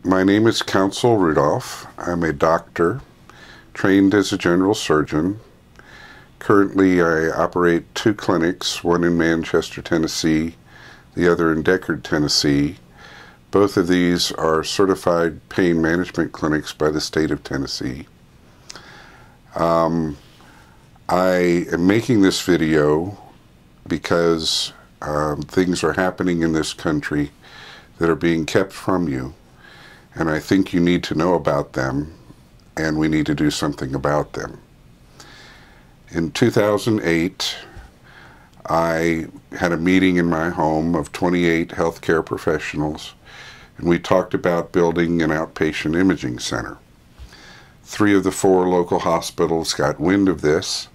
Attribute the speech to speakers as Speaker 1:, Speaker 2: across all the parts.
Speaker 1: My name is Counsel Rudolph. I'm a doctor, trained as a general surgeon. Currently, I operate 2 clinics, one in Manchester, Tennessee, the other in Deckard, Tennessee. Both of these are certified pain management clinics by the state of Tennessee. I am making this video because things are happening in this country that are being kept from you, and I think you need to know about them, and we need to do something about them. In 2008, I had a meeting in my home of 28 healthcare professionals, and we talked about building an outpatient imaging center. 3 of the 4 local hospitals got wind of this,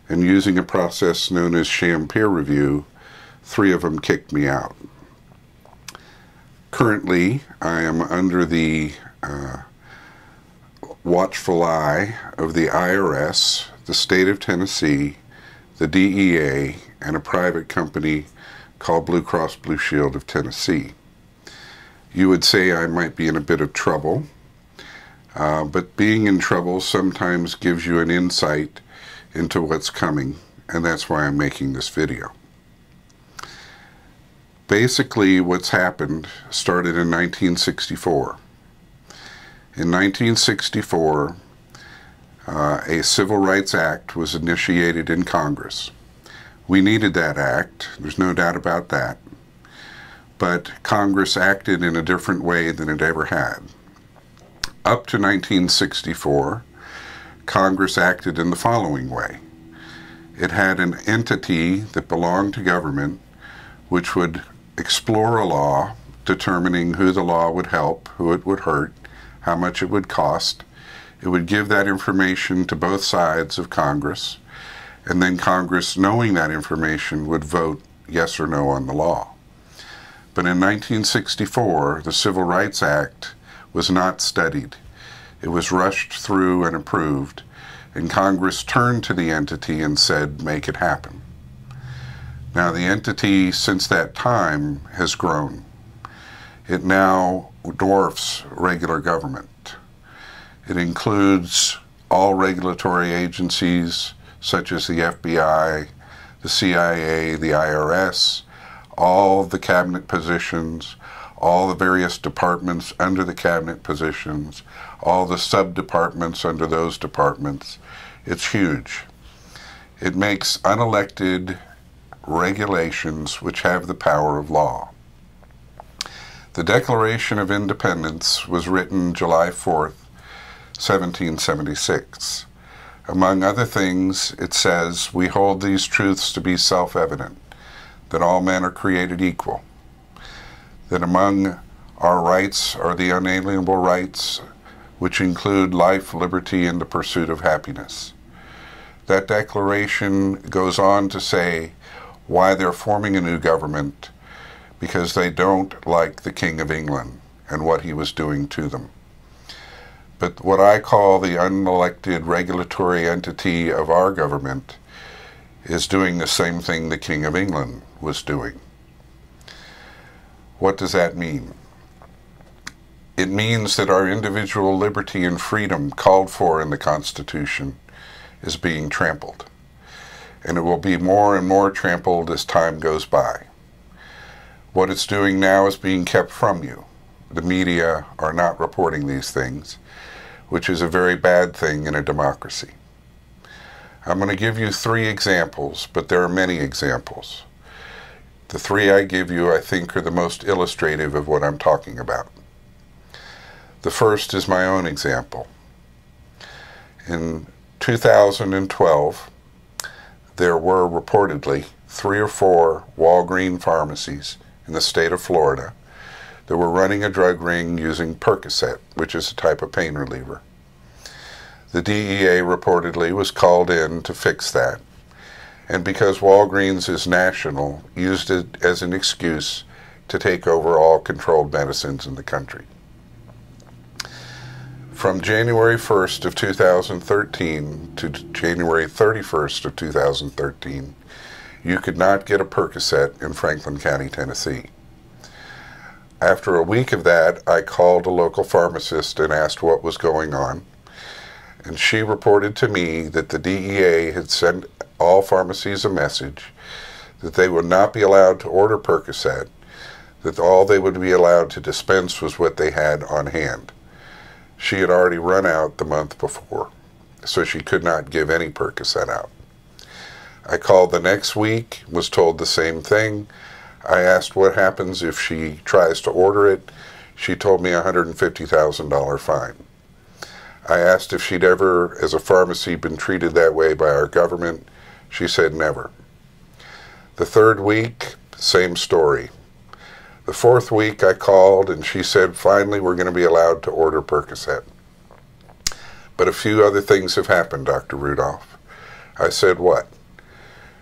Speaker 1: and using a process known as sham peer review, 3 of them kicked me out. Currently, I am under the watchful eye of the IRS, the state of Tennessee, the DEA, and a private company called Blue Cross Blue Shield of Tennessee. You would say I might be in a bit of trouble, but being in trouble sometimes gives you an insight into what's coming, and that's why I'm making this video. Basically, what's happened started in 1964. In 1964, a Civil Rights Act was initiated in Congress. We needed that act, there's no doubt about that, but Congress acted in a different way than it ever had. Up to 1964, Congress acted in the following way. It had an entity that belonged to government which would explore a law, determining who the law would help, who it would hurt, how much it would cost. It would give that information to both sides of Congress, and then Congress, knowing that information, would vote yes or no on the law. But in 1964, the Civil Rights Act was not studied. It was rushed through and approved, and Congress turned to the entity and said, make it happen. Now, the entity, since that time, has grown. It now dwarfs regular government. It includes all regulatory agencies, such as the FBI, the CIA, the IRS, all the cabinet positions, all the various departments under the cabinet positions, all the sub-departments under those departments. It's huge. It makes unelected regulations which have the power of law. The Declaration of Independence was written July 4th, 1776. Among other things, it says, "We hold these truths to be self-evident, that all men are created equal, that among our rights are the unalienable rights which include life, liberty, and the pursuit of happiness." That declaration goes on to say why they're forming a new government, because they don't like the King of England and what he was doing to them. But what I call the unelected regulatory entity of our government is doing the same thing the King of England was doing. What does that mean? It means that our individual liberty and freedom called for in the Constitution is being trampled. And it will be more and more trampled as time goes by. What it's doing now is being kept from you. The media are not reporting these things, which is a very bad thing in a democracy. I'm going to give you 3 examples, but there are many examples. The 3 I give you, I think, are the most illustrative of what I'm talking about. The first is my own example. In 2012, there were reportedly 3 or 4 Walgreens pharmacies in the state of Florida that were running a drug ring using Percocet, which is a type of pain reliever. The DEA reportedly was called in to fix that, and because Walgreens is national, used it as an excuse to take over all controlled medicines in the country. From January 1st of 2013 to January 31st of 2013, you could not get a Percocet in Franklin County, Tennessee. After a week of that, I called a local pharmacist and asked what was going on. And she reported to me that the DEA had sent all pharmacies a message that they would not be allowed to order Percocet, that all they would be allowed to dispense was what they had on hand. She had already run out the month before, so she could not give any Percocet out. I called the next week, was told the same thing. I asked what happens if she tries to order it. She told me a $150,000 fine. I asked if she'd ever, as a pharmacy, been treated that way by our government. She said never. The third week, same story. The fourth week I called and she said, finally we're going to be allowed to order Percocet. But a few other things have happened, Dr. Rudolph. I said, what?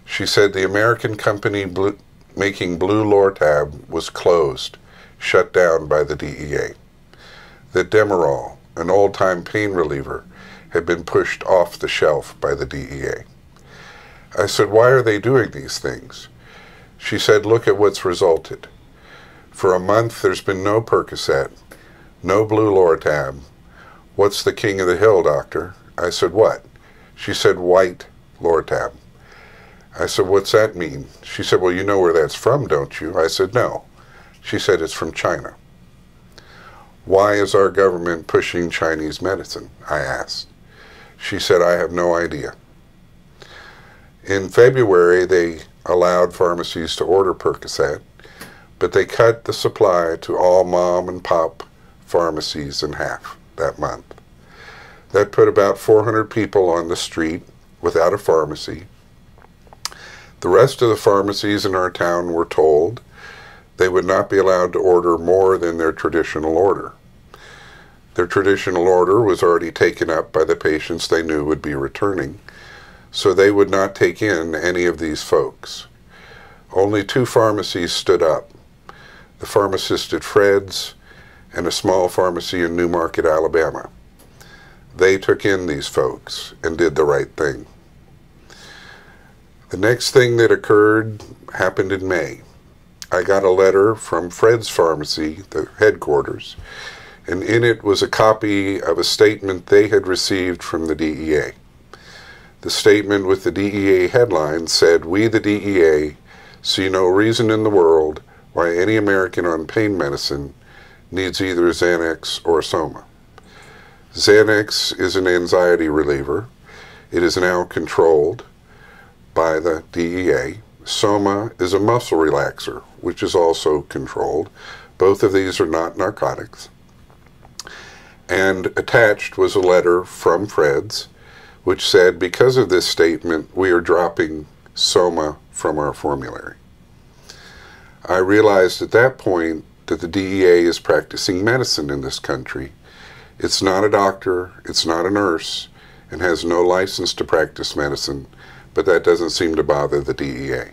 Speaker 1: She said the American company making blue Lortab was closed, shut down by the DEA. That Demerol, an old-time pain reliever, had been pushed off the shelf by the DEA. I said, why are they doing these things? She said, look at what's resulted. For a month there's been no Percocet, no blue Lortab. What's the king of the hill, doctor? I said, what? She said, white Lortab. I said, what's that mean? She said, well, you know where that's from, don't you? I said, no. She said, it's from China. Why is our government pushing Chinese medicine? I asked. She said, I have no idea. In February, they allowed pharmacies to order Percocet, but they cut the supply to all mom and pop pharmacies in half that month. That put about 400 people on the street without a pharmacy. The rest of the pharmacies in our town were told they would not be allowed to order more than their traditional order. Their traditional order was already taken up by the patients they knew would be returning, so they would not take in any of these folks. Only 2 pharmacies stood up, the pharmacist at Fred's and a small pharmacy in Newmarket, Alabama. They took in these folks and did the right thing. The next thing that occurred happened in May. I got a letter from Fred's Pharmacy, the headquarters, and in it was a copy of a statement they had received from the DEA. The statement with the DEA headline said, "We, the DEA, see no reason in the world why any American on pain medicine needs either Xanax or Soma. Xanax is an anxiety reliever. It is now controlled by the DEA. Soma is a muscle relaxer, which is also controlled. Both of these are not narcotics." And attached was a letter from Fred's, which said, because of this statement, we are dropping Soma from our formulary. I realized at that point that the DEA is practicing medicine in this country. It's not a doctor, it's not a nurse, and has no license to practice medicine, but that doesn't seem to bother the DEA.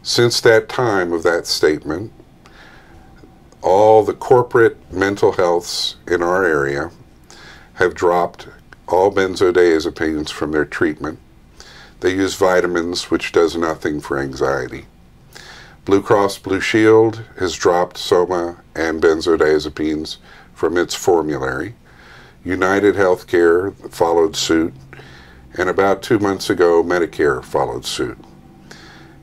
Speaker 1: Since that time of that statement, all the corporate mental healths in our area have dropped all benzodiazepines from their treatment. They use vitamins, which does nothing for anxiety. Blue Cross Blue Shield has dropped Soma and benzodiazepines from its formulary. United Healthcare followed suit, and about 2 months ago, Medicare followed suit.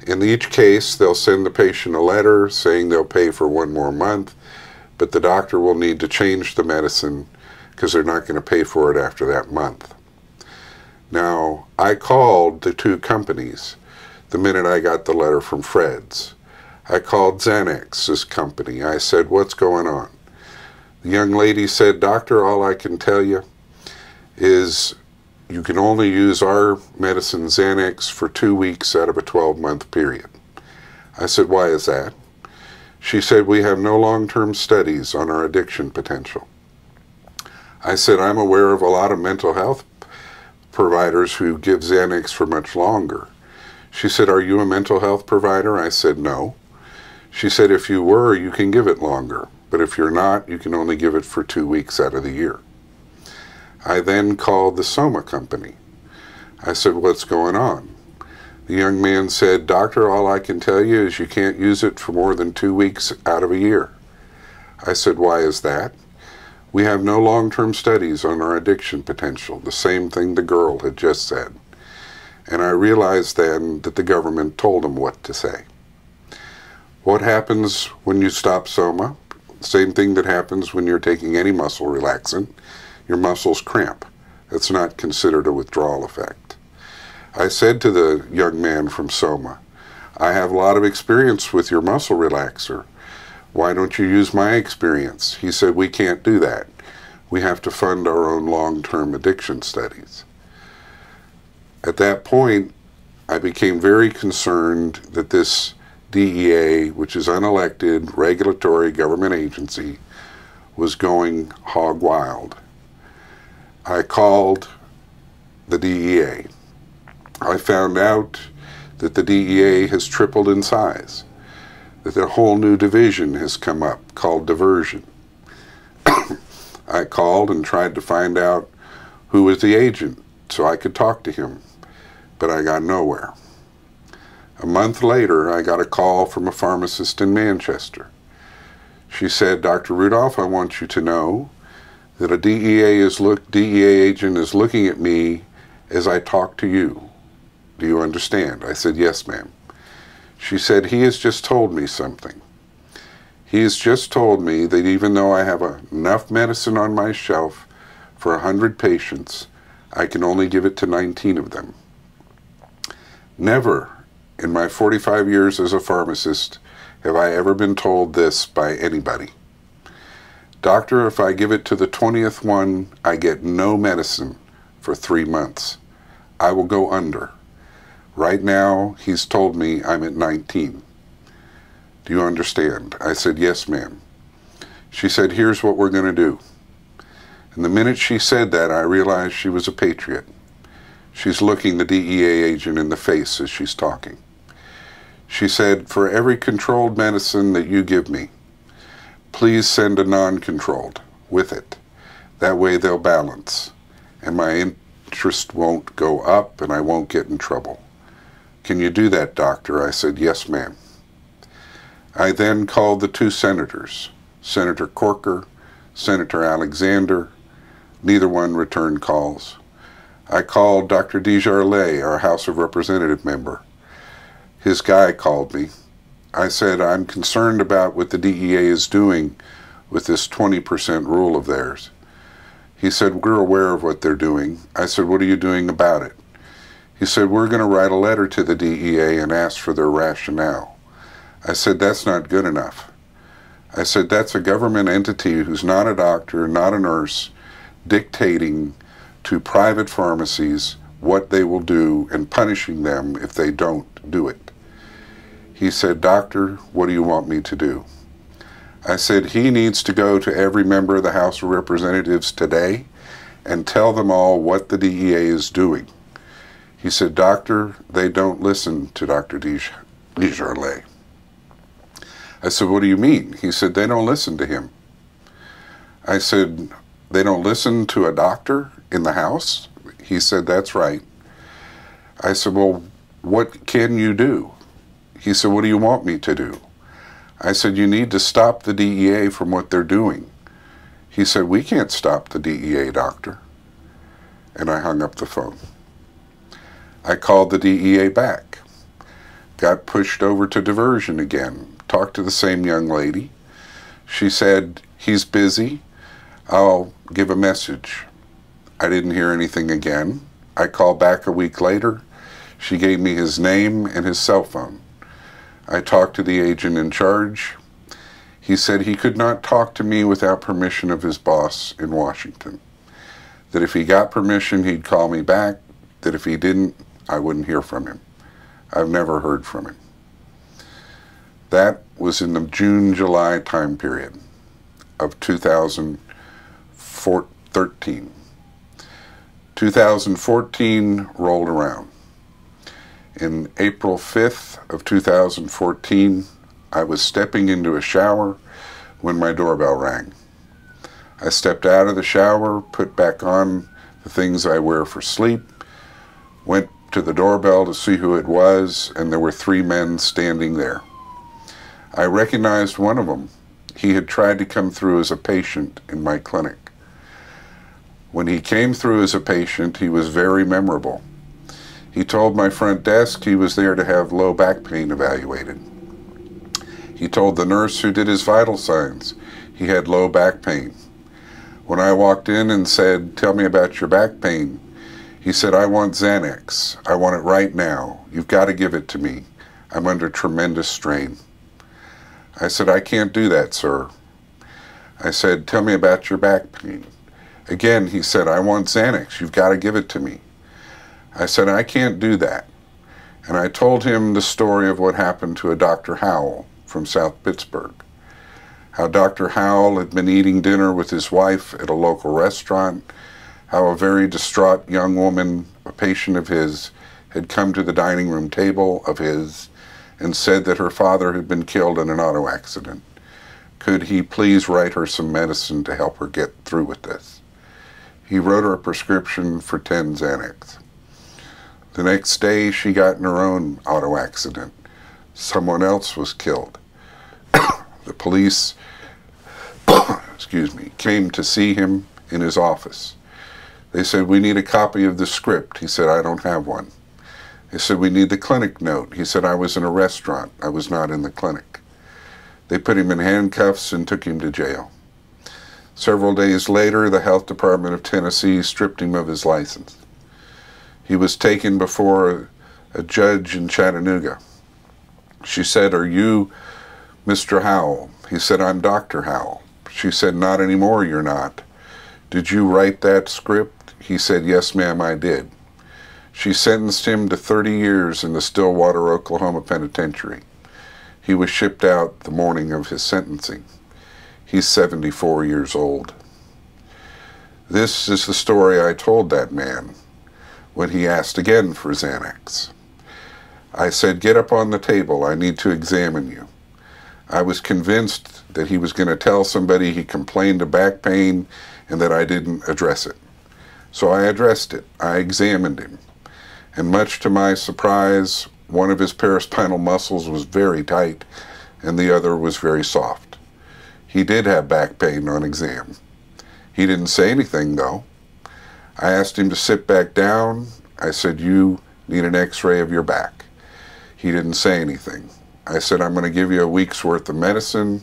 Speaker 1: In each case, they'll send the patient a letter saying they'll pay for 1 more month, but the doctor will need to change the medicine because they're not going to pay for it after that month. Now, I called the 2 companies the minute I got the letter from Fred's. I called Xanax's company. I said, what's going on? The young lady said, doctor, all I can tell you is you can only use our medicine Xanax for 2 weeks out of a 12-month period. I said, why is that? She said, we have no long-term studies on our addiction potential. I said, I'm aware of a lot of mental health providers who give Xanax for much longer. She said, are you a mental health provider? I said, no. She said, if you were, you can give it longer, but if you're not, you can only give it for 2 weeks out of the year. I then called the Soma company. I said, what's going on? The young man said, doctor, all I can tell you is you can't use it for more than 2 weeks out of a year. I said, why is that? We have no long-term studies on our addiction potential, the same thing the girl had just said. And I realized then that the government told them what to say. What happens when you stop soma? Same thing that happens when you're taking any muscle relaxant. Your muscles cramp. That's not considered a withdrawal effect. I said to the young man from soma, I have a lot of experience with your muscle relaxer. Why don't you use my experience? He said, we can't do that. We have to fund our own long-term addiction studies. At that point, I became very concerned that this DEA, which is unelected, regulatory government agency, was going hog wild. I called the DEA. I found out that the DEA has tripled in size, that a whole new division has come up called diversion. I called and tried to find out who was the agent so I could talk to him, but I got nowhere. A month later, I got a call from a pharmacist in Manchester. She said, Dr. Rudolph, I want you to know that a DEA agent is looking at me as I talk to you. Do you understand? I said, yes, ma'am. She said, he has just told me something. He has just told me that even though I have enough medicine on my shelf for 100 patients, I can only give it to 19 of them. Never in my 45 years as a pharmacist have I ever been told this by anybody. Doctor, if I give it to the 20th one, I get no medicine for 3 months. I will go under. Right now, he's told me I'm at 19. Do you understand? I said, yes, ma'am. She said, here's what we're going to do. And the minute she said that, I realized she was a patriot. She's looking the DEA agent in the face as she's talking. She said, for every controlled medicine that you give me, please send a non-controlled with it. That way they'll balance, and my interest won't go up and I won't get in trouble. Can you do that, doctor? I said, yes, ma'am. I then called the 2 senators, Senator Corker, Senator Alexander. Neither one returned calls. I called Dr. Desjardins, our House of Representative member. His guy called me. I said, I'm concerned about what the DEA is doing with this 20% rule of theirs. He said, we're aware of what they're doing. I said, what are you doing about it? He said, we're going to write a letter to the DEA and ask for their rationale. I said, that's not good enough. I said, that's a government entity who's not a doctor, not a nurse, dictating to private pharmacies what they will do and punishing them if they don't do it. He said, doctor, what do you want me to do? I said, he needs to go to every member of the House of Representatives today and tell them all what the DEA is doing. He said, doctor, they don't listen to Dr. Desjardins. I said, what do you mean? He said, they don't listen to him. I said, they don't listen to a doctor in the House? He said, that's right. I said, well, what can you do? He said, what do you want me to do? I said, you need to stop the DEA from what they're doing. He said, we can't stop the DEA, doctor. And I hung up the phone. I called the DEA back. Got pushed over to diversion again. Talked to the same young lady. She said, he's busy. I'll give a message. I didn't hear anything again. I called back a week later. She gave me his name and his cell phone. I talked to the agent in charge. He said he could not talk to me without permission of his boss in Washington. That if he got permission, he'd call me back. That if he didn't, I wouldn't hear from him. I've never heard from him. That was in the June-July time period of 2013. 2014 rolled around. In April 5th of 2014, I was stepping into a shower when my doorbell rang. I stepped out of the shower, put back on the things I wear for sleep, went to the doorbell to see who it was, and there were 3 men standing there. I recognized one of them. he had tried to come through as a patient in my clinic. When he came through as a patient, he was very memorable. He told my front desk he was there to have low back pain evaluated. He told the nurse who did his vital signs he had low back pain. When I walked in and said, "Tell me about your back pain," he said, "I want Xanax. I want it right now. You've got to give it to me. I'm under tremendous strain." I said, "I can't do that, sir." I said, "Tell me about your back pain." Again, he said, "I want Xanax. You've got to give it to me." I said, "I can't do that." And I told him the story of what happened to a Dr. Howell from South Pittsburgh. How Dr. Howell had been eating dinner with his wife at a local restaurant, how a very distraught young woman, a patient of his, had come to the dining room table of his and said that her father had been killed in an auto accident. Could he please write her some medicine to help her get through with this? He wrote her a prescription for 10 Xanax. The next day, she got in her own auto accident. Someone else was killed. The police, came to see him in his office. They said, "We need a copy of the script." He said, "I don't have one." They said, "We need the clinic note." He said, "I was in a restaurant. I was not in the clinic." They put him in handcuffs and took him to jail. Several days later, the Health Department of Tennessee stripped him of his license. He was taken before a judge in Chattanooga. She said, "Are you Mr. Howell?" He said, "I'm Dr. Howell." She said, "Not anymore, you're not. Did you write that script?" He said, "Yes, ma'am, I did." She sentenced him to 30 years in the Stillwater, Oklahoma penitentiary. He was shipped out the morning of his sentencing. He's 74 years old. This is the story I told that man when he asked again for Xanax. I said, "Get up on the table. I need to examine you." I was convinced that he was going to tell somebody he complained of back pain and that I didn't address it. So I addressed it. I examined him. And much to my surprise, one of his paraspinal muscles was very tight and the other was very soft. He did have back pain on exam. He didn't say anything, though. I asked him to sit back down. I said, "You need an x-ray of your back." He didn't say anything. I said, "I'm going to give you a week's worth of medicine,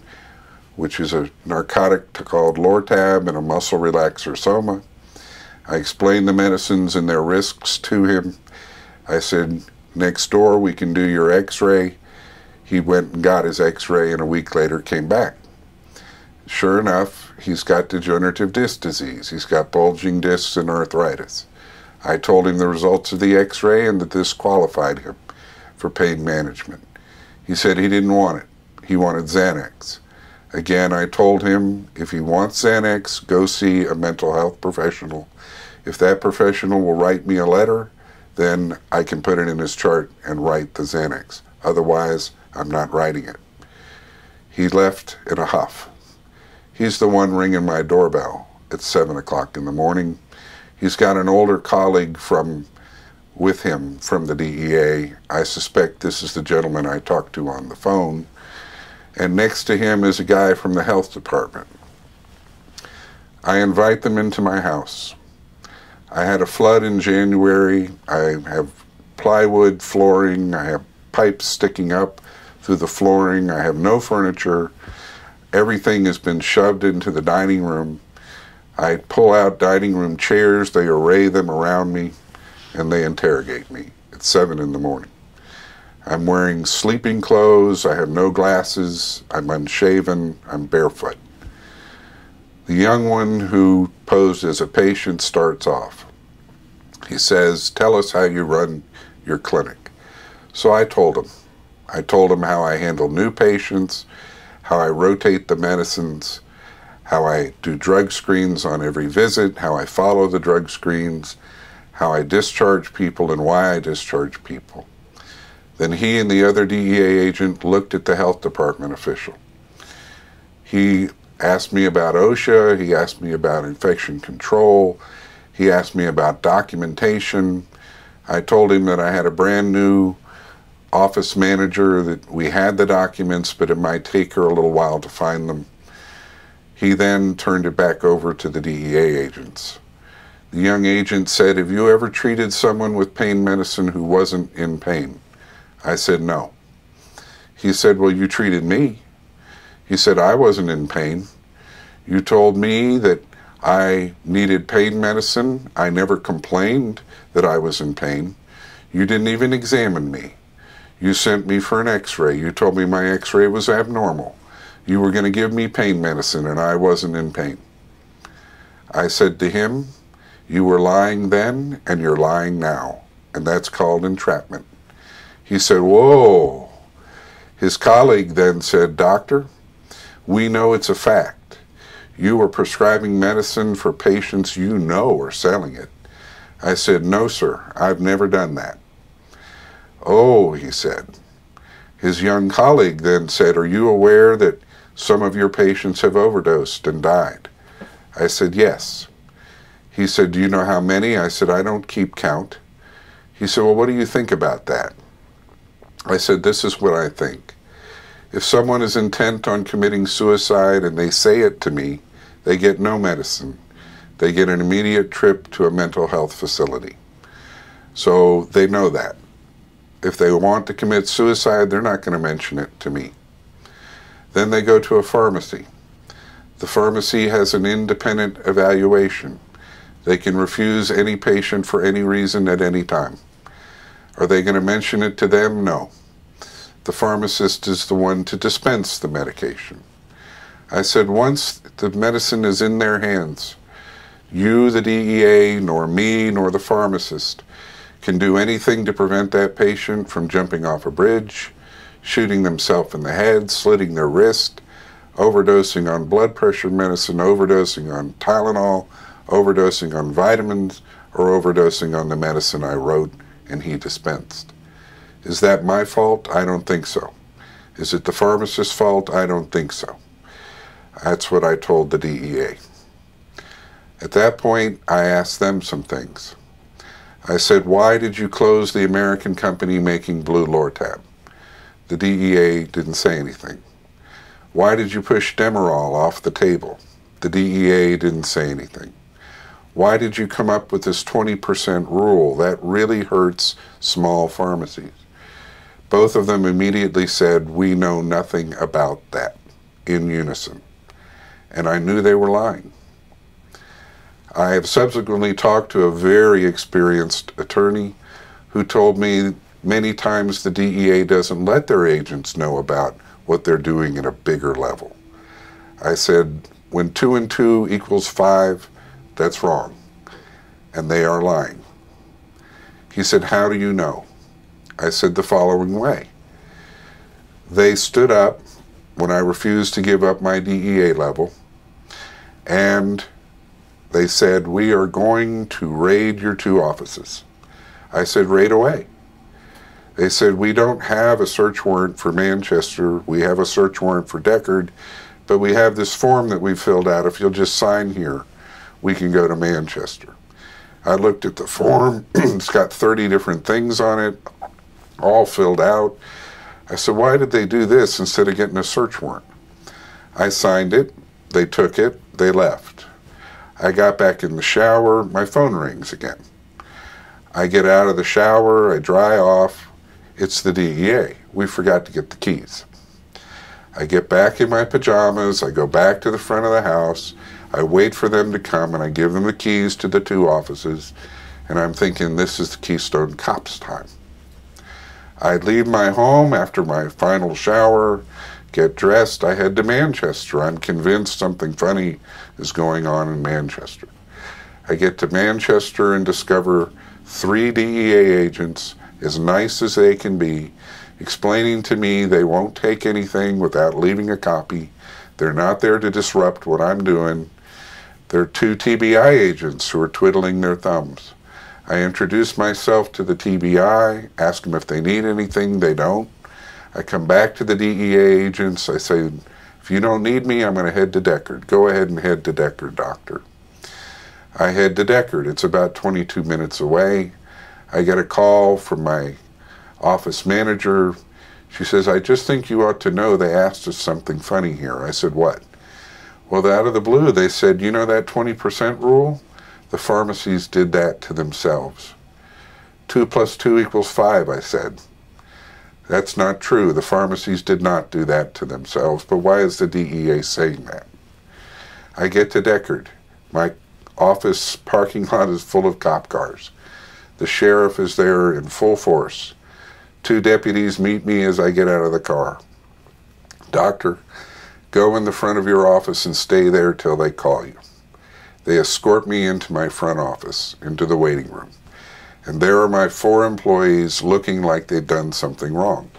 Speaker 1: which is a narcotic called Lortab and a muscle relaxer Soma." I explained the medicines and their risks to him. I said, "Next door, we can do your x-ray." He went and got his x-ray and a week later came back. Sure enough, he's got degenerative disc disease. He's got bulging discs and arthritis. I told him the results of the x-ray and that this qualified him for pain management. He said he didn't want it. He wanted Xanax. Again, I told him if he wants Xanax, go see a mental health professional. If that professional will write me a letter, then I can put it in his chart and write the Xanax. Otherwise, I'm not writing it. He left in a huff. He's the one ringing my doorbell at 7 o'clock in the morning. He's got an older colleague with him from the DEA. I suspect this is the gentleman I talked to on the phone. And next to him is a guy from the health department. I invite them into my house. I had a flood in January. I have plywood flooring. I have pipes sticking up through the flooring. I have no furniture. Everything has been shoved into the dining room. I pull out dining room chairs. They array them around me, and they interrogate me at 7 in the morning. I'm wearing sleeping clothes. I have no glasses. I'm unshaven. I'm barefoot. The young one who posed as a patient starts off. He says, "Tell us how you run your clinic." So I told him. I told him how I handle new patients, how I rotate the medicines, how I do drug screens on every visit, how I follow the drug screens, how I discharge people and why I discharge people. Then he and the other DEA agent looked at the health department official. He asked me about OSHA, he asked me about infection control, he asked me about documentation. I told him that I had a brand new office manager, that we had the documents, but it might take her a little while to find them. He then turned it back over to the DEA agents. The young agent said, "Have you ever treated someone with pain medicine who wasn't in pain?" I said, "No." He said, "Well, you treated me." He said, "I wasn't in pain. You told me that I needed pain medicine. I never complained that I was in pain. You didn't even examine me. You sent me for an x-ray. You told me my x-ray was abnormal. You were going to give me pain medicine and I wasn't in pain." I said to him, "You were lying then and you're lying now, and that's called entrapment." He said, "Whoa." His colleague then said, "Doctor, we know it's a fact. You are prescribing medicine for patients you know are selling it." I said, "No, sir, I've never done that." "Oh," he said. His young colleague then said, "Are you aware that some of your patients have overdosed and died?" I said, "Yes." He said, "Do you know how many?" I said, "I don't keep count." He said, "Well, what do you think about that?" I said, "This is what I think. If someone is intent on committing suicide and they say it to me, they get no medicine. They get an immediate trip to a mental health facility. So they know that. If they want to commit suicide, they're not going to mention it to me. Then they go to a pharmacy. The pharmacy has an independent evaluation. They can refuse any patient for any reason at any time. Are they going to mention it to them? No. The pharmacist is the one to dispense the medication. I said, once the medicine is in their hands, you, the DEA, nor me, nor the pharmacist can do anything to prevent that patient from jumping off a bridge, shooting themselves in the head, slitting their wrist, overdosing on blood pressure medicine, overdosing on Tylenol, overdosing on vitamins, or overdosing on the medicine I wrote and he dispensed. Is that my fault? I don't think so. Is it the pharmacist's fault? I don't think so. That's what I told the DEA. At that point, I asked them some things. I said, "Why did you close the American company making blue Lortab?" The DEA didn't say anything. "Why did you push Demerol off the table?" The DEA didn't say anything. "Why did you come up with this 20% rule? That really hurts small pharmacies." Both of them immediately said, "We know nothing about that," in unison. And I knew they were lying. I have subsequently talked to a very experienced attorney who told me many times the DEA doesn't let their agents know about what they're doing at a bigger level. I said, when 2 and 2 equals 5, that's wrong, and they are lying. He said, "How do you know?" I said the following way. They stood up when I refused to give up my DEA level, and they said, "We are going to raid your 2 offices." I said, "Raid away." They said, "We don't have a search warrant for Manchester. We have a search warrant for Deckard, but we have this form that we filled out. If you'll just sign here, we can go to Manchester." I looked at the form. It's got 30 different things on it, all filled out. I said, "Why did they do this instead of getting a search warrant?" I signed it. They took it. They left. I got back in the shower. My phone rings again. I get out of the shower. I dry off. It's the DEA. We forgot to get the keys. I get back in my pajamas. I go back to the front of the house. I wait for them to come, and I give them the keys to the 2 offices. And I'm thinking, this is the Keystone Cops time. I leave my home after my final shower, get dressed. I head to Manchester. I'm convinced something funny is going on in Manchester. I get to Manchester and discover 3 DEA agents, as nice as they can be, explaining to me they won't take anything without leaving a copy. They're not there to disrupt what I'm doing. They're 2 TBI agents who are twiddling their thumbs. I introduce myself to the TBI, ask them if they need anything. They don't. I come back to the DEA agents. I say, "If you don't need me, I'm going to head to Deckard. Go ahead and head to Deckard, doctor." I head to Deckard. It's about 22 minutes away. I get a call from my office manager. She says, "I just think you ought to know they asked us something funny here." I said, "What?" Well, out of the blue, they said, you know that 20% rule? The pharmacies did that to themselves. 2 plus 2 equals 5, I said. That's not true. The pharmacies did not do that to themselves. But why is the DEA saying that? I get to Deckard. My office parking lot is full of cop cars. The sheriff is there in full force. 2 deputies meet me as I get out of the car. Doctor, go in the front of your office and stay there till they call you. They escort me into my front office, into the waiting room. And there are my 4 employees looking like they've done something wrong.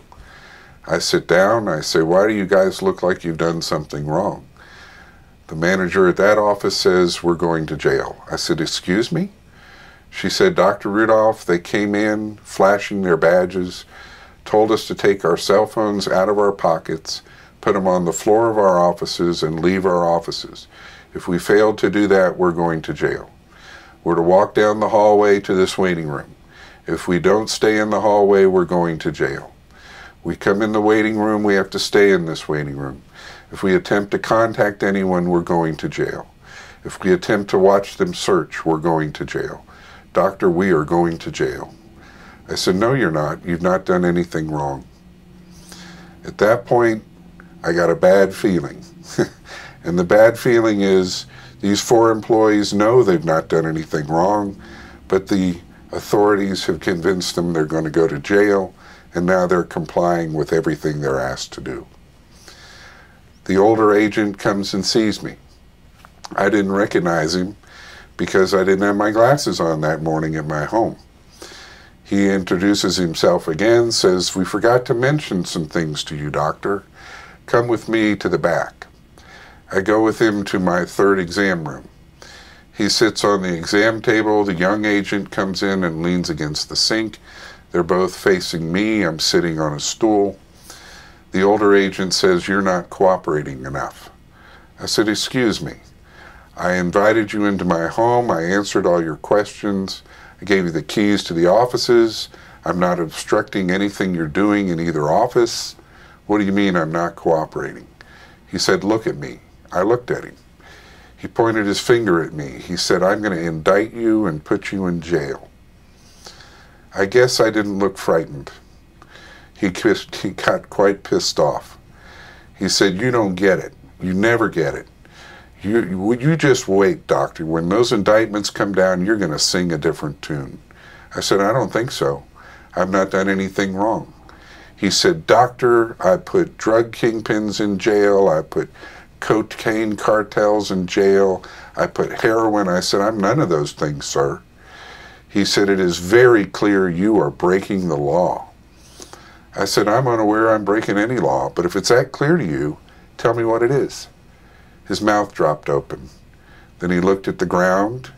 Speaker 1: I sit down, I say, why do you guys look like you've done something wrong? The manager at that office says, we're going to jail. I said, excuse me? She said, Dr. Rudolph, they came in flashing their badges, told us to take our cell phones out of our pockets, put them on the floor of our offices, and leave our offices. If we failed to do that, we're going to jail. We're to walk down the hallway to this waiting room. If we don't stay in the hallway, we're going to jail. We come in the waiting room, we have to stay in this waiting room. If we attempt to contact anyone, we're going to jail. If we attempt to watch them search, we're going to jail. Doctor, we are going to jail. I said, no, you're not. You've not done anything wrong. At that point, I got a bad feeling. And the bad feeling is these 4 employees know they've not done anything wrong, but the authorities have convinced them they're going to go to jail, and now they're complying with everything they're asked to do. The older agent comes and sees me. I didn't recognize him because I didn't have my glasses on that morning at my home. He introduces himself again, says, we forgot to mention some things to you, doctor. Come with me to the back. I go with him to my 3rd exam room. He sits on the exam table. The young agent comes in and leans against the sink. They're both facing me. I'm sitting on a stool. The older agent says, you're not cooperating enough. I said, excuse me. I invited you into my home. I answered all your questions. I gave you the keys to the offices. I'm not obstructing anything you're doing in either office. What do you mean I'm not cooperating? He said, look at me. I looked at him. He pointed his finger at me. He said, I'm going to indict you and put you in jail. I guess I didn't look frightened. He got quite pissed off. He said, you don't get it. You never get it. You just wait, doctor. When those indictments come down, you're going to sing a different tune. I said, I don't think so. I've not done anything wrong. He said, doctor, I put drug kingpins in jail. I put cocaine cartels in jail. I put heroin. I said, I'm none of those things, sir. He said, it is very clear you are breaking the law. I said, I'm unaware I'm breaking any law, but if it's that clear to you, tell me what it is. His mouth dropped open. Then he looked at the ground.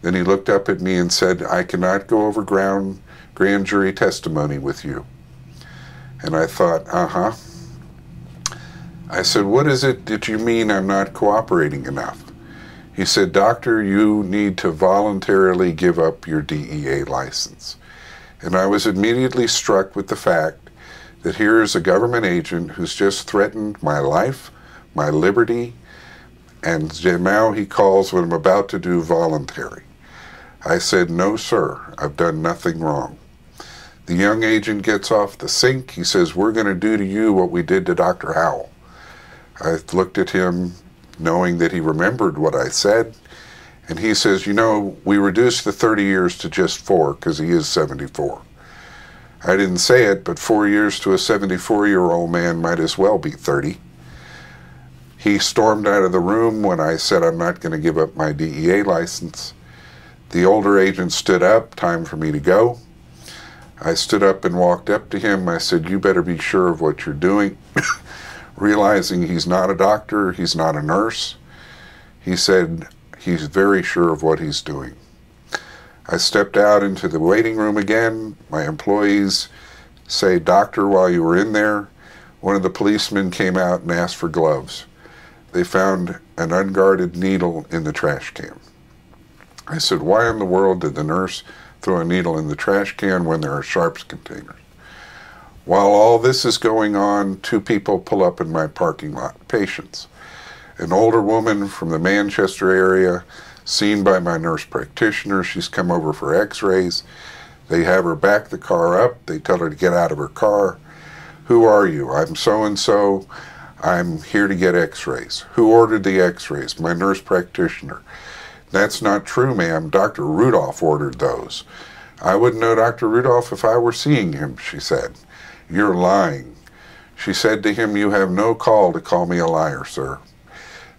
Speaker 1: Then he looked up at me and said, I cannot go over grand jury testimony with you. And I thought, uh-huh. I said, what is it that you mean I'm not cooperating enough? He said, doctor, you need to voluntarily give up your DEA license. And I was immediately struck with the fact that here is a government agent who's just threatened my life, my liberty, and now he calls what I'm about to do voluntary. I said, no, sir, I've done nothing wrong. The young agent gets off the sink. He says, we're going to do to you what we did to Dr. Howell. I looked at him knowing that he remembered what I said, and he says, you know, we reduced the 30 years to just 4 because he is 74. I didn't say it, but 4 years to a 74-year-old man might as well be 30. He stormed out of the room when I said I'm not going to give up my DEA license. The older agent stood up, time for me to go. I stood up and walked up to him. I said, you better be sure of what you're doing. Realizing he's not a doctor, he's not a nurse. He said he's very sure of what he's doing. I stepped out into the waiting room again. My employees say, doctor, while you were in there, one of the policemen came out and asked for gloves. They found an unguarded needle in the trash can. I said, why in the world did the nurse throw a needle in the trash can when there are sharps containers? While all this is going on, 2 people pull up in my parking lot, patients. An older woman from the Manchester area, seen by my nurse practitioner. She's come over for x-rays. They have her back the car up. They tell her to get out of her car. Who are you? I'm so-and-so. I'm here to get x-rays. Who ordered the x-rays? My nurse practitioner. That's not true, ma'am. Dr. Rudolph ordered those. I wouldn't know Dr. Rudolph if I were seeing him, she said. You're lying. She said to him, you have no call to call me a liar, sir.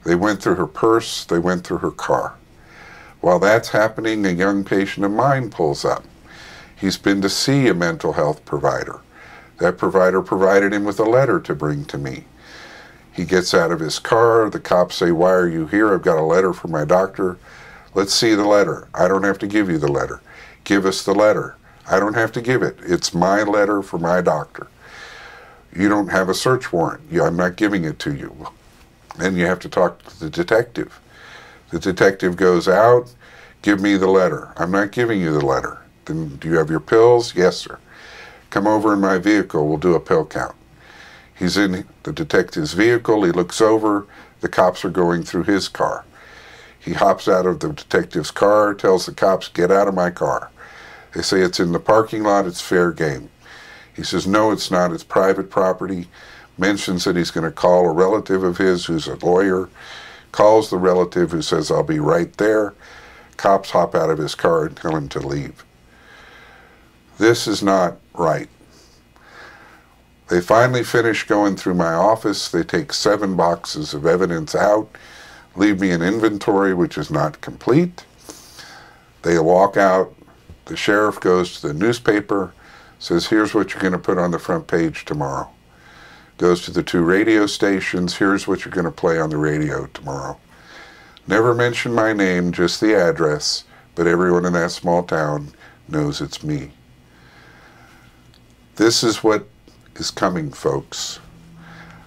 Speaker 1: They went through her purse. They went through her car. While that's happening, a young patient of mine pulls up. He's been to see a mental health provider. That provider provided him with a letter to bring to me. He gets out of his car. The cops say, why are you here? I've got a letter from my doctor. Let's see the letter. I don't have to give you the letter. Give us the letter. I don't have to give it. It's my letter for my doctor. You don't have a search warrant. I'm not giving it to you. Then you have to talk to the detective. The detective goes out, give me the letter. I'm not giving you the letter. Then do you have your pills? Yes, sir. Come over in my vehicle, we'll do a pill count. He's in the detective's vehicle, he looks over, the cops are going through his car. He hops out of the detective's car, tells the cops, get out of my car. They say it's in the parking lot, it's fair game. He says, no, it's not, it's private property. Mentions that he's going to call a relative of his who's a lawyer, calls the relative who says, I'll be right there. Cops hop out of his car and tell him to leave. This is not right. They finally finish going through my office. They take 7 boxes of evidence out, leave me an inventory which is not complete. They walk out. The sheriff goes to the newspaper, says, here's what you're going to put on the front page tomorrow. Goes to the 2 radio stations, here's what you're going to play on the radio tomorrow. Never mention my name, just the address, but everyone in that small town knows it's me. This is what is coming, folks.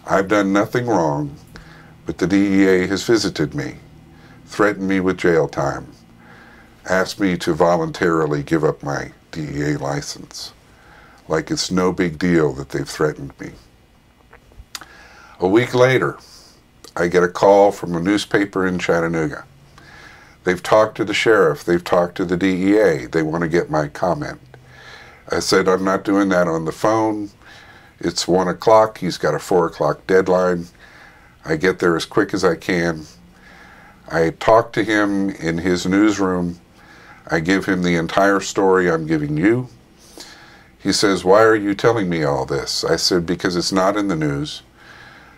Speaker 1: I've done nothing wrong, but the DEA has visited me, threatened me with jail time, asked me to voluntarily give up my DEA license, like it's no big deal that they've threatened me. A week later, I get a call from a newspaper in Chattanooga. They've talked to the sheriff, they've talked to the DEA, they want to get my comment. I said, I'm not doing that on the phone. It's 1 o'clock, he's got a 4 o'clock deadline. I get there as quick as I can. I talk to him in his newsroom. I give him the entire story I'm giving you. He says, why are you telling me all this? I said, because it's not in the news.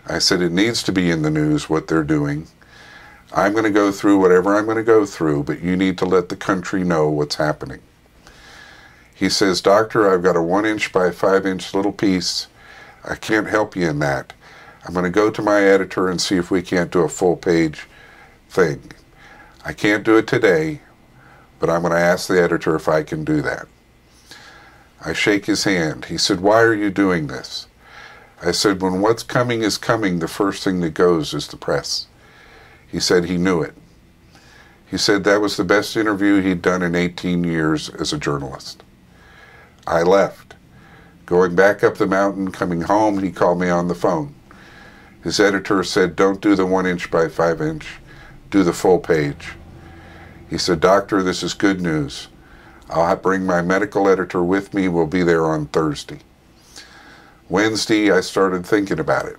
Speaker 1: I said, it needs to be in the news what they're doing. I'm going to go through whatever I'm going to go through, but you need to let the country know what's happening. He says, doctor, I've got a 1-inch by 5-inch little piece. I can't help you in that. I'm going to go to my editor and see if we can't do a full-page thing. I can't do it today, but I'm going to ask the editor if I can do that. I shake his hand. He said, why are you doing this? I said, when what's coming is coming, the first thing that goes is the press. He said he knew it. He said that was the best interview he'd done in 18 years as a journalist. I left. Going back up the mountain, coming home, he called me on the phone. His editor said, don't do the 1-inch by 5-inch, do the full page. He said, doctor, this is good news. I'll bring my medical editor with me. We'll be there on Thursday. Wednesday, I started thinking about it.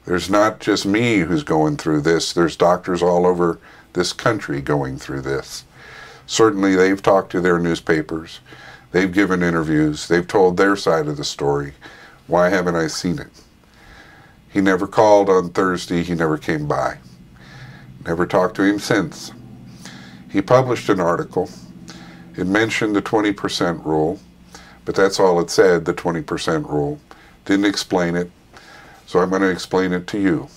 Speaker 1: There's not just me who's going through this. There's doctors all over this country going through this. Certainly, they've talked to their newspapers. They've given interviews. They've told their side of the story. Why haven't I seen it? He never called on Thursday. He never came by. Never talked to him since. He published an article. It mentioned the 20% rule, but that's all it said, the 20% rule. Didn't explain it, so I'm going to explain it to you.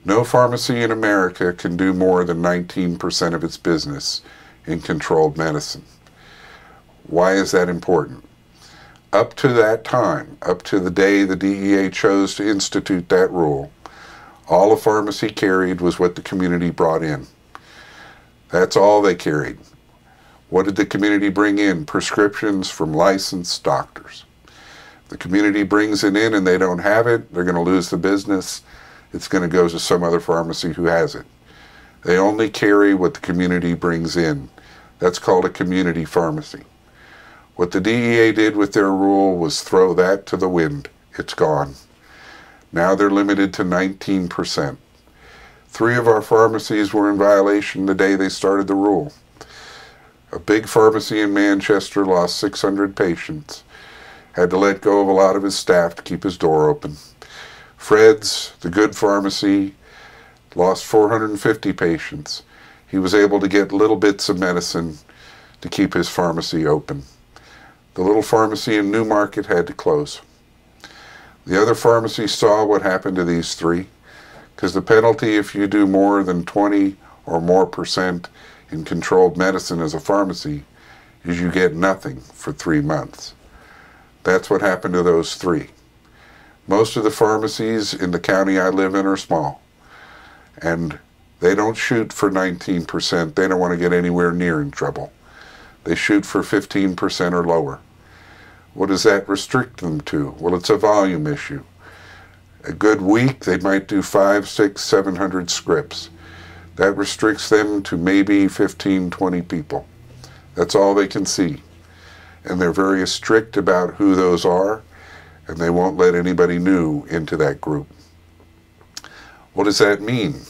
Speaker 1: No pharmacy in America can do more than 19% of its business in controlled medicine. Why is that important? Up to that time, up to the day the DEA chose to institute that rule, all a pharmacy carried was what the community brought in. That's all they carried. What did the community bring in? Prescriptions from licensed doctors. The community brings it in and they don't have it, they're going to lose the business. it's going to go to some other pharmacy who has it. They only carry what the community brings in. That's called a community pharmacy. What the DEA did with their rule was throw that to the wind. It's gone. Now they're limited to 19%. 3 of our pharmacies were in violation the day they started the rule. A big pharmacy in Manchester lost 600 patients, had to let go of a lot of his staff to keep his door open. Fred's, the good pharmacy, lost 450 patients. He was able to get little bits of medicine to keep his pharmacy open. The little pharmacy in Newmarket had to close. The other pharmacies saw what happened to these 3, because the penalty if you do more than 20 or more % in controlled medicine as a pharmacy is you get nothing for 3 months. That's what happened to those 3. Most of the pharmacies in the county I live in are small, and they don't shoot for 19%. They don't want to get anywhere near in trouble. They shoot for 15% or lower. What does that restrict them to? Well, it's a volume issue. A good week, they might do 500, 600, 700 scripts. That restricts them to maybe 15, 20 people. That's all they can see. And they're very strict about who those are, and they won't let anybody new into that group. What does that mean?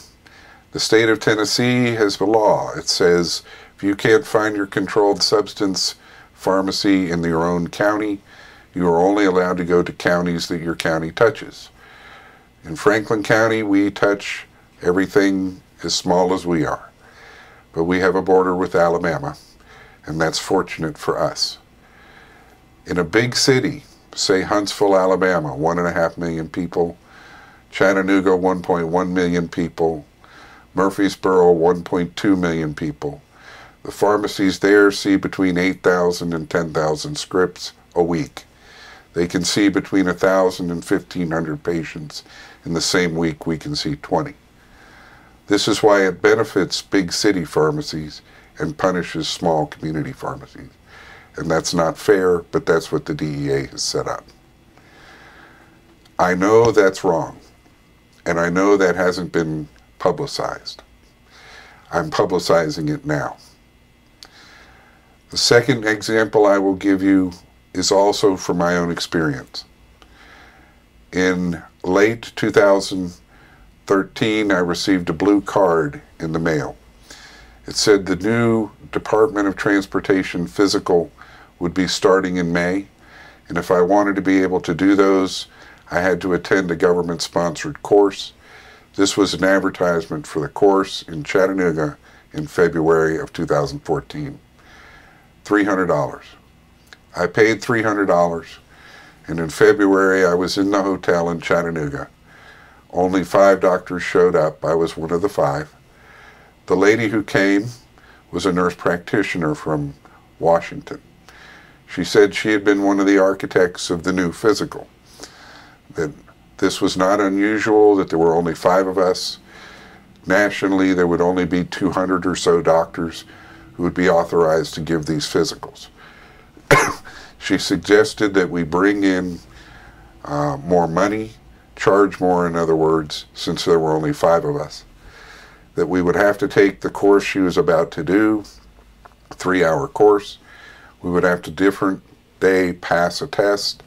Speaker 1: The state of Tennessee has a law. It says if you can't find your controlled substance pharmacy in your own county, you are only allowed to go to counties that your county touches. In Franklin County, we touch everything as small as we are. But we have a border with Alabama, and that's fortunate for us. In a big city, say Huntsville, Alabama, 1.5 million people, Chattanooga, 1.1 million people, Murfreesboro, 1.2 million people. The pharmacies there see between 8,000 and 10,000 scripts a week. They can see between 1,000 and 1,500 patients. In the same week, we can see 20. This is why it benefits big city pharmacies and punishes small community pharmacies. And that's not fair, but that's what the DEA has set up. I know that's wrong, and I know that hasn't been publicized. I'm publicizing it now. The second example I will give you is also from my own experience. In late 2013, I received a blue card in the mail. It said the new Department of Transportation physical would be starting in May, and if I wanted to be able to do those, I had to attend a government-sponsored course. This was an advertisement for the course in Chattanooga in February of 2014. $300. I paid $300, and in February I was in the hotel in Chattanooga. Only 5 doctors showed up. I was one of the 5. The lady who came was a nurse practitioner from Washington. She said she had been one of the architects of the new physical, that this was not unusual, that there were only 5 of us. Nationally, there would only be 200 or so doctors who would be authorized to give these physicals. She suggested that we bring in more money, charge more, in other words, since there were only 5 of us, that we would have to take the course she was about to do, a 3-hour course. We would have to different day pass a test,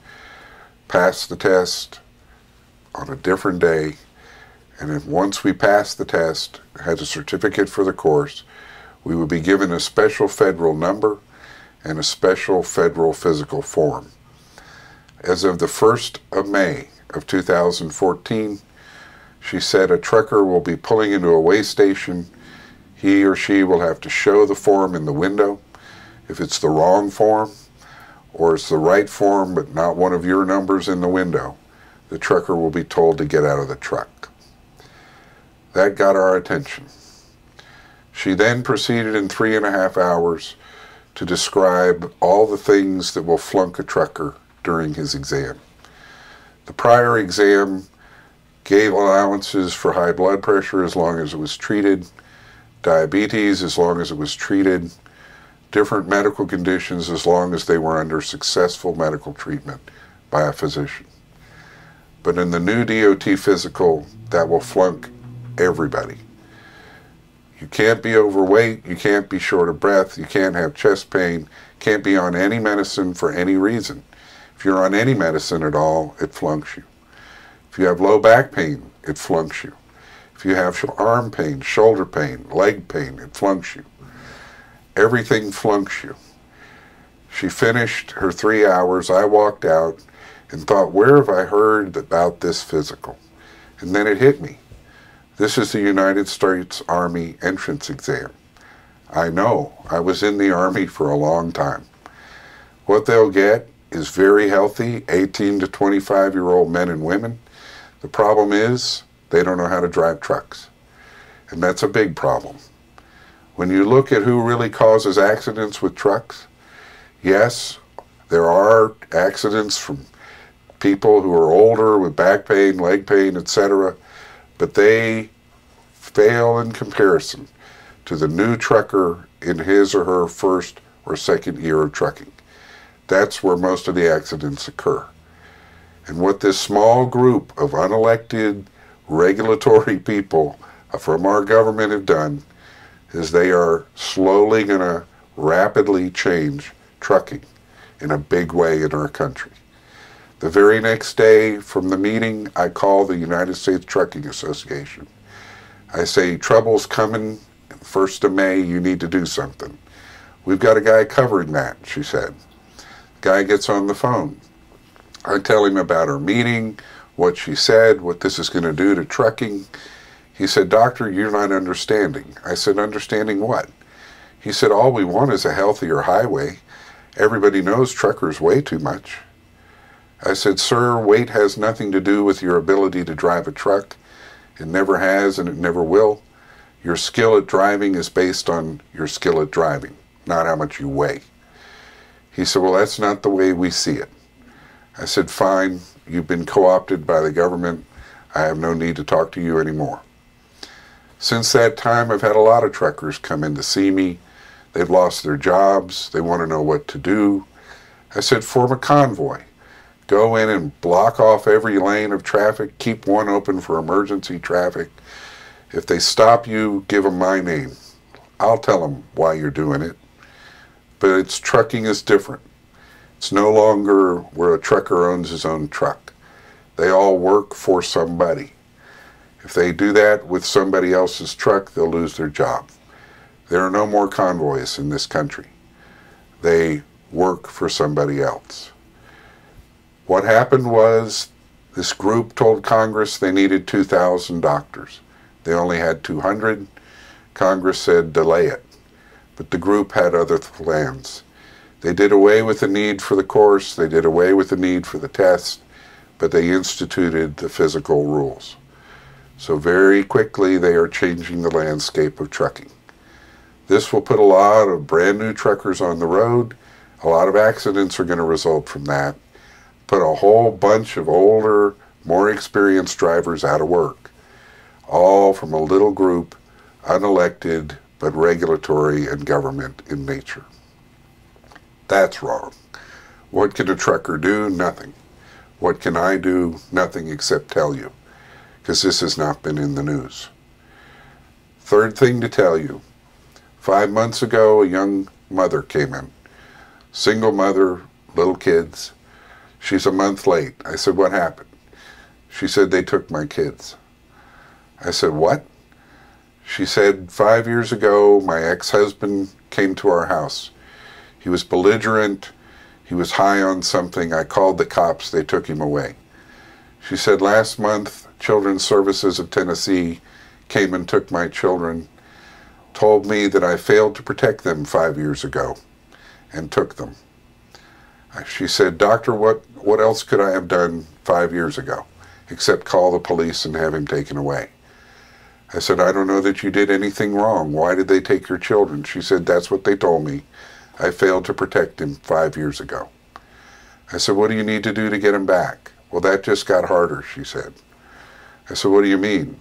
Speaker 1: pass the test on a different day, and if once we passed the test, had a certificate for the course, we would be given a special federal number and a special federal physical form. As of the 1st of May of 2014, she said a trucker will be pulling into a way station. He or she will have to show the form in the window. If it's the wrong form, or it's the right form but not one of your numbers in the window, the trucker will be told to get out of the truck. That got our attention. She then proceeded in 3.5 hours to describe all the things that will flunk a trucker during his exam. The prior exam gave allowances for high blood pressure as long as it was treated, diabetes as long as it was treated, different medical conditions as long as they were under successful medical treatment by a physician. But in the new DOT physical, that will flunk everybody. You can't be overweight, you can't be short of breath, you can't have chest pain, can't be on any medicine for any reason. If you're on any medicine at all, it flunks you. If you have low back pain, it flunks you. If you have arm pain, shoulder pain, leg pain, it flunks you. Everything flunks you. She finished her 3 hours. I walked out and thought, where have I heard about this physical? And then it hit me. This is the United States Army entrance exam. I know. I was in the Army for a long time. What they'll get is very healthy 18 to 25-year-old men and women. The problem is they don't know how to drive trucks. And that's a big problem. When you look at who really causes accidents with trucks, yes, there are accidents from people who are older with back pain, leg pain, etc., but they fail in comparison to the new trucker in his or her first or second year of trucking. That's where most of the accidents occur. And what this small group of unelected regulatory people from our government have done is they are slowly going to rapidly change trucking in a big way in our country. The very next day from the meeting, I call the United States Trucking Association. I say, trouble's coming, 1st of May, you need to do something. We've got a guy covering that, she said. Guy gets on the phone. I tell him about our meeting, what she said, what this is going to do to trucking. He said, Doctor, you're not understanding. I said, understanding what? He said, all we want is a healthier highway. Everybody knows truckers weigh too much. I said, sir, weight has nothing to do with your ability to drive a truck. It never has and it never will. Your skill at driving is based on your skill at driving, not how much you weigh. He said, well, that's not the way we see it. I said, fine, you've been co-opted by the government. I have no need to talk to you anymore. Since that time, I've had a lot of truckers come in to see me. They've lost their jobs. They want to know what to do. I said, form a convoy. Go in and block off every lane of traffic. Keep one open for emergency traffic. If they stop you, give them my name. I'll tell them why you're doing it. But trucking is different. It's no longer where a trucker owns his own truck. They all work for somebody. If they do that with somebody else's truck, they'll lose their job. There are no more convoys in this country. They work for somebody else. What happened was this group told Congress they needed 2,000 doctors. They only had 200. Congress said delay it. But the group had other plans. They did away with the need for the course. They did away with the need for the test. But they instituted the physical rules. So very quickly they are changing the landscape of trucking. This will put a lot of brand new truckers on the road. A lot of accidents are going to result from that. Put a whole bunch of older, more experienced drivers out of work. All from a little group, unelected, but regulatory and government in nature. That's wrong. What can a trucker do? Nothing. What can I do? Nothing except tell you, because this has not been in the news. Third thing to tell you, 5 months ago, a young mother came in. Single mother, little kids. She's a month late. I said, what happened? She said, they took my kids. I said, what? She said, 5 years ago, my ex-husband came to our house. He was belligerent. He was high on something. I called the cops. They took him away. She said, last month, Children's Services of Tennessee came and took my children, told me that I failed to protect them 5 years ago, and took them. She said, Doctor, what else could I have done 5 years ago, except call the police and have him taken away? I said, I don't know that you did anything wrong. Why did they take your children? She said, that's what they told me. I failed to protect him 5 years ago. I said, what do you need to do to get him back? Well, that just got harder, she said. I said, what do you mean?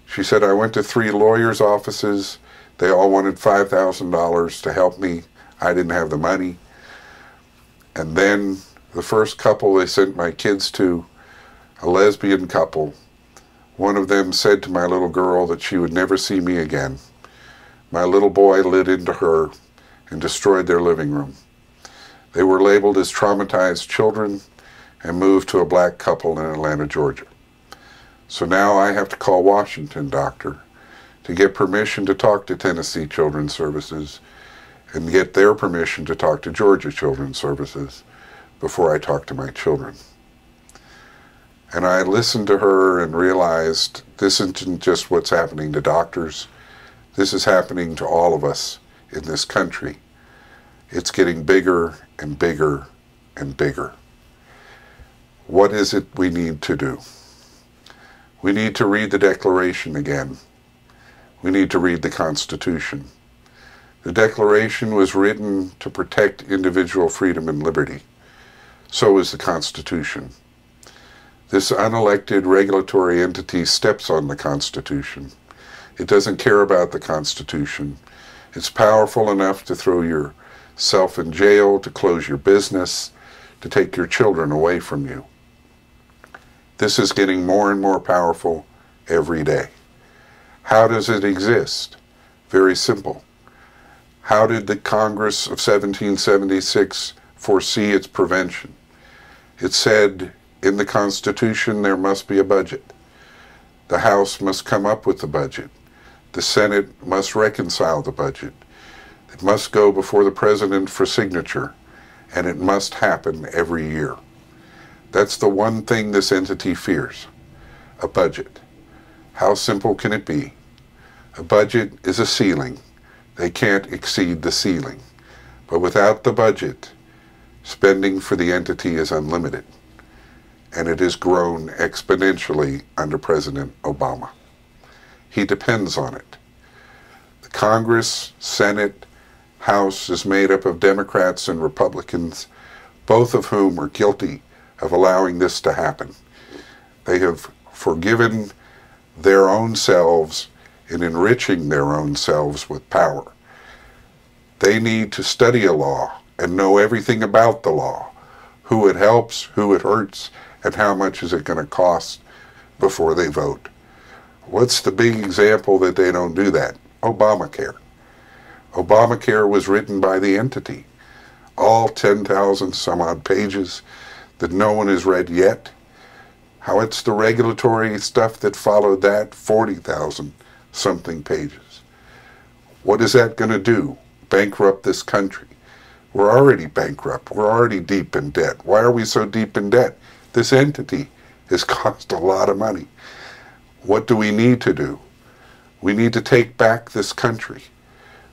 Speaker 1: She said, I went to 3 lawyers' offices. They all wanted $5,000 to help me. I didn't have the money. And then the first couple they sent my kids to, a lesbian couple. One of them said to my little girl that she would never see me again. My little boy lit into her and destroyed their living room. They were labeled as traumatized children and moved to a black couple in Atlanta, Georgia. So now I have to call Washington, doctor, to get permission to talk to Tennessee Children's Services and get their permission to talk to Georgia Children's Services before I talk to my children. And I listened to her and realized this isn't just what's happening to doctors. This is happening to all of us in this country. It's getting bigger and bigger and bigger. What is it we need to do? We need to read the Declaration again. We need to read the Constitution. The Declaration was written to protect individual freedom and liberty. So is the Constitution. This unelected regulatory entity steps on the Constitution. It doesn't care about the Constitution. It's powerful enough to throw yourself in jail, to close your business, to take your children away from you. This is getting more and more powerful every day. How does it exist? Very simple. How did the Congress of 1776 foresee its prevention? It said in the Constitution there must be a budget. The House must come up with the budget. The Senate must reconcile the budget. It must go before the President for signature, and it must happen every year. That's the one thing this entity fears, a budget. How simple can it be? A budget is a ceiling. They can't exceed the ceiling. But without the budget, spending for the entity is unlimited. And it has grown exponentially under President Obama. He depends on it. The Congress, Senate, House is made up of Democrats and Republicans, both of whom are guilty of allowing this to happen. They have forgiven their own selves in enriching their own selves with power. They need to study a law and know everything about the law, who it helps, who it hurts, and how much is it going to cost before they vote. What's the big example that they don't do that? Obamacare. Obamacare was written by the entity. All 10,000 some odd pages that no one has read yet. How it's the regulatory stuff that followed that, 40,000 something pages. What is that going to do? Bankrupt this country. We're already bankrupt. We're already deep in debt. Why are we so deep in debt? This entity has cost a lot of money. What do we need to do? We need to take back this country.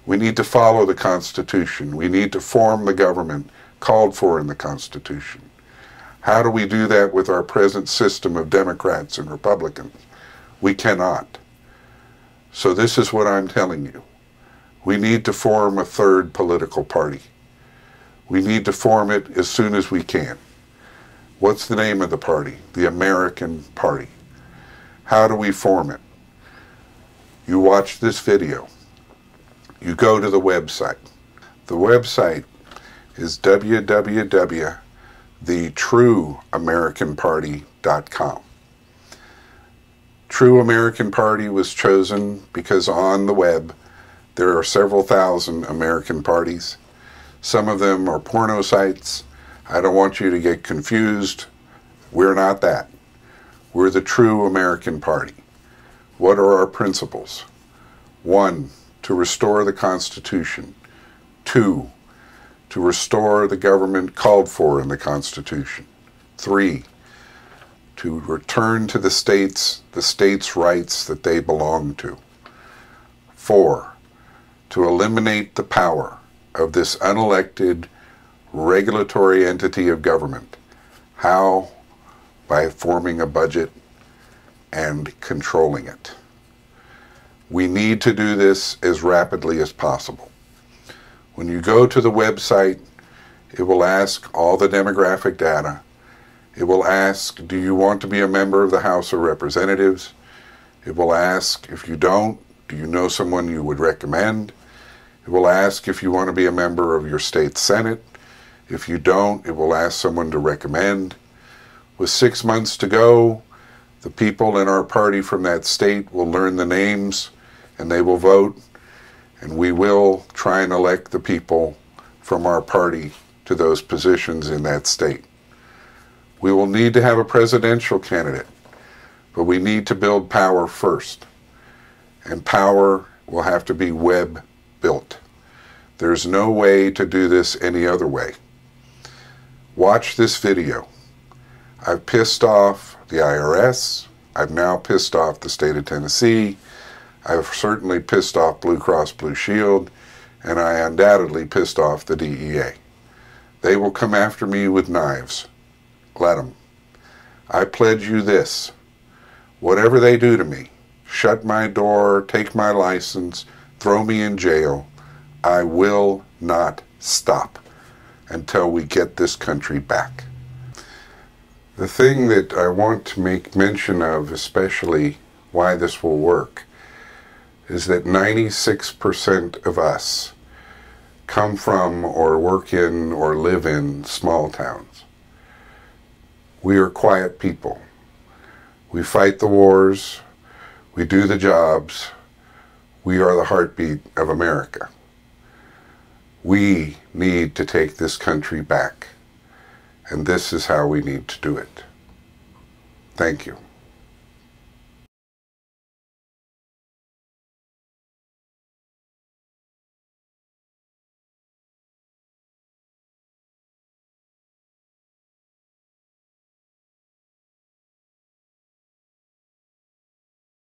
Speaker 1: We need to follow the Constitution. We need to form the government called for in the Constitution. How do we do that with our present system of Democrats and Republicans? We cannot. So this is what I'm telling you. We need to form a third political party. We need to form it as soon as we can. What's the name of the party? The American Party. How do we form it? You watch this video. You go to the website. The website is www.thetrueamericanparty.com. True American Party was chosen because on the web there are several thousand American parties. Some of them are porno sites. I don't want you to get confused. We're not that. We're the True American Party. What are our principles? 1, to restore the Constitution. 2, to restore the government called for in the Constitution. 3, to return to the states rights that they belong to. 4, to eliminate the power of this unelected regulatory entity of government. How? By forming a budget and controlling it. We need to do this as rapidly as possible. When you go to the website, it will ask all the demographic data. It will ask, do you want to be a member of the House of Representatives? It will ask, if you don't, do you know someone you would recommend? It will ask if you want to be a member of your state Senate. If you don't, it will ask someone to recommend. With 6 months to go, the people in our party from that state will learn the names and they will vote, and we will try and elect the people from our party to those positions in that state. We will need to have a presidential candidate, but we need to build power first. And power will have to be web built. There's no way to do this any other way. Watch this video. I've pissed off the IRS. I've now pissed off the state of Tennessee. I've certainly pissed off Blue Cross Blue Shield, and I undoubtedly pissed off the DEA. They will come after me with knives. Let them. I pledge you this. Whatever they do to me, shut my door, take my license, throw me in jail, I will not stop until we get this country back. The thing that I want to make mention of, especially why this will work, is that 96% of us come from or work in or live in small towns. We are quiet people. We fight the wars. We do the jobs. We are the heartbeat of America. We need to take this country back, and this is how we need to do it. Thank you.